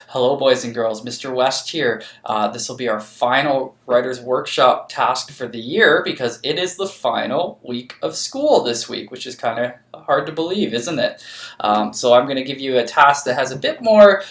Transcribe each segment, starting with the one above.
Hello, boys and girls. Mr. West here. This will be our final writer's workshop task for the year because it is the final week of school this week, which is kind of hard to believe, isn't it? So I'm going to give you a task that has a bit more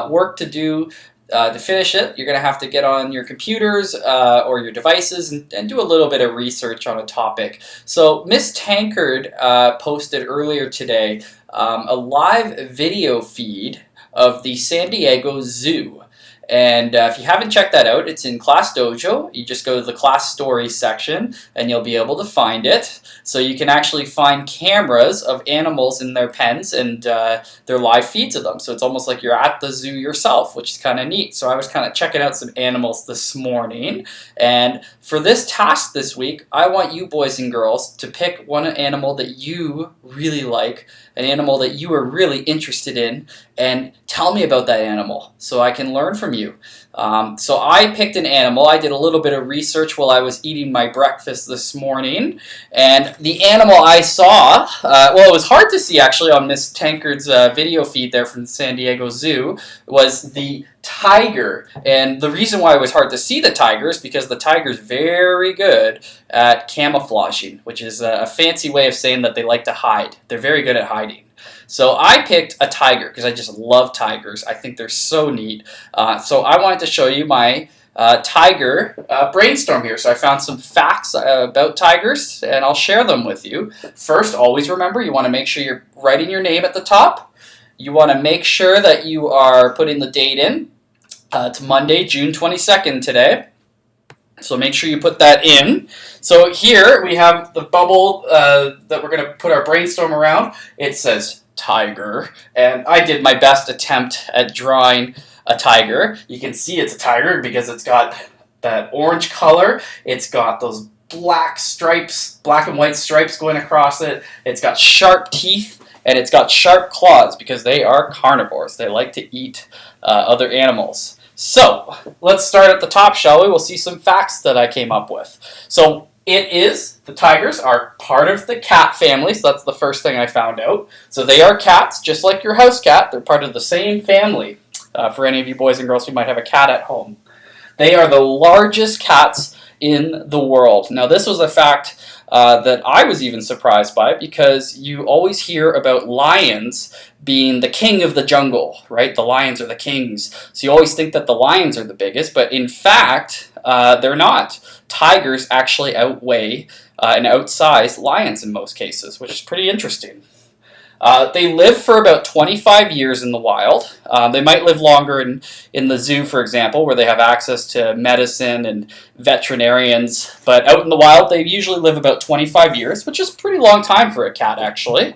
work to do. To finish it, you're going to have to get on your computers or your devices and do a little bit of research on a topic. So Miss Tankard posted earlier today a live video feed of the San Diego Zoo. And if you haven't checked that out, it's in Class Dojo. You just go to the class stories section and you'll be able to find it. So you can actually find cameras of animals in their pens and their live feeds of them. So it's almost like you're at the zoo yourself, which is kind of neat. So I was kind of checking out some animals this morning. And for this task this week, I want you boys and girls to pick one animal that you really like, an animal that you are really interested in, and tell me about that animal so I can learn from you. So I picked an animal. I did a little bit of research while I was eating my breakfast this morning, and the animal I saw, well, it was hard to see actually on Miss Tankard's video feed there from the San Diego Zoo, was the tiger. And the reason why it was hard to see the tiger is because the tiger is very good at camouflaging, which is a fancy way of saying that they like to hide. They're very good at hiding. So I picked a tiger because I just love tigers. I think they're so neat. So I wanted to show you my tiger brainstorm here. So I found some facts about tigers and I'll share them with you. First, always remember you want to make sure you're writing your name at the top. You want to make sure that you are putting the date in. It's Monday, June 22nd today. So make sure you put that in. So here we have the bubble that we're going to put our brainstorm around. It says tiger, and I did my best attempt at drawing a tiger. You can see it's a tiger because it's got that orange color. It's got those black stripes, black and white stripes going across it. It's got sharp teeth, and it's got sharp claws because they are carnivores. They like to eat other animals. So let's start at the top, shall we? We'll see some facts that I came up with. So the tigers are part of the cat family, so that's the first thing I found out. So they are cats, just like your house cat. They're part of the same family, for any of you boys and girls who might have a cat at home. They are the largest cats in the world. Now this was a fact that I was even surprised by because you always hear about lions being the king of the jungle, right? The lions are the kings. So you always think that the lions are the biggest, but in fact, they're not. Tigers actually outweigh and outsize lions in most cases, which is pretty interesting. They live for about 25 years in the wild. They might live longer in the zoo, for example, where they have access to medicine and veterinarians. But out in the wild, they usually live about 25 years, which is a pretty long time for a cat, actually.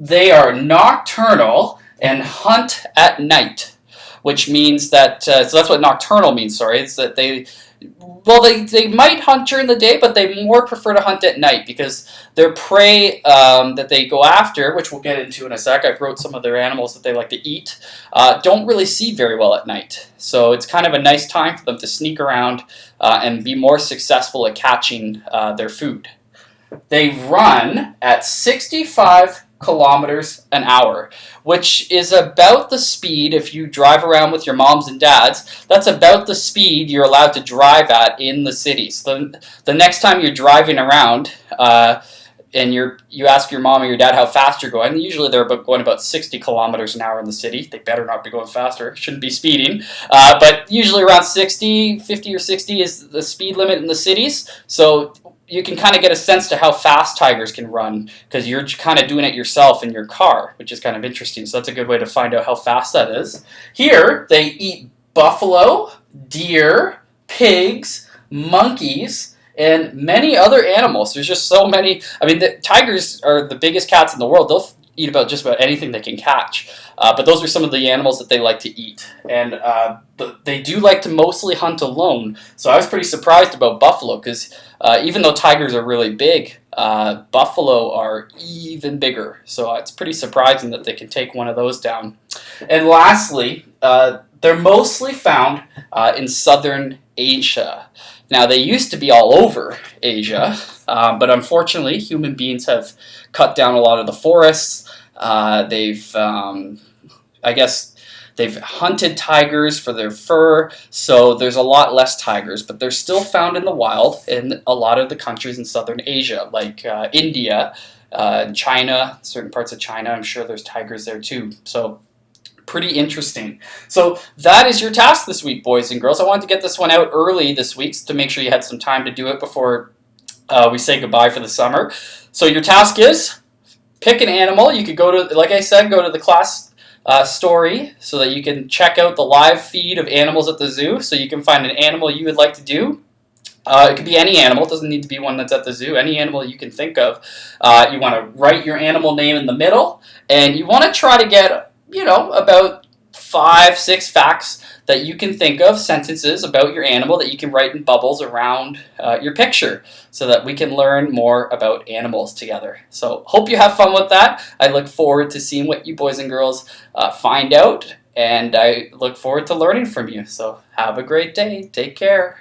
They are nocturnal and hunt at night, which means that, so that's what nocturnal means, sorry, it's that they might hunt during the day, but they more prefer to hunt at night because their prey that they go after, which we'll get into in a sec, I wrote some of their animals that they like to eat, don't really see very well at night. So it's kind of a nice time for them to sneak around and be more successful at catching their food. They run at 65 kilometers an hour, which is about the speed, if you drive around with your moms and dads, that's about the speed you're allowed to drive at in the city. So the next time you're driving around and you ask your mom or your dad how fast you're going, usually they're going about 60 kilometers an hour in the city. They better not be going faster, shouldn't be speeding, but usually around 50 or 60 is the speed limit in the cities. So you can kind of get a sense to how fast tigers can run because you're kind of doing it yourself in your car, which is kind of interesting. So that's a good way to find out how fast that is. Here, they eat buffalo, deer, pigs, monkeys, and many other animals. There's just so many. I mean, the tigers are the biggest cats in the world. They'll eat about just about anything they can catch. But those are some of the animals that they like to eat. And they do like to mostly hunt alone. So I was pretty surprised about buffalo because even though tigers are really big, buffalo are even bigger. So it's pretty surprising that they can take one of those down. And lastly, they're mostly found in southern Asia. Now, they used to be all over Asia, but unfortunately, human beings have cut down a lot of the forests. I guess They've hunted tigers for their fur, so there's a lot less tigers, but they're still found in the wild in a lot of the countries in southern Asia, like India, China, certain parts of China. I'm sure there's tigers there too. So pretty interesting. So that is your task this week, boys and girls. I wanted to get this one out early this week to make sure you had some time to do it before we say goodbye for the summer. So your task is pick an animal. You could go to, like I said, go to the class story so that you can check out the live feed of animals at the zoo, so you can find an animal you would like to do. It could be any animal. It doesn't need to be one that's at the zoo. Any animal you can think of. You want to write your animal name in the middle, and you want to try to get, about 5-6 facts that you can think of, sentences about your animal that you can write in bubbles around your picture, so that we can learn more about animals together. So hope you have fun with that. I look forward to seeing what you boys and girls find out, and I look forward to learning from you. So have a great day. Take care.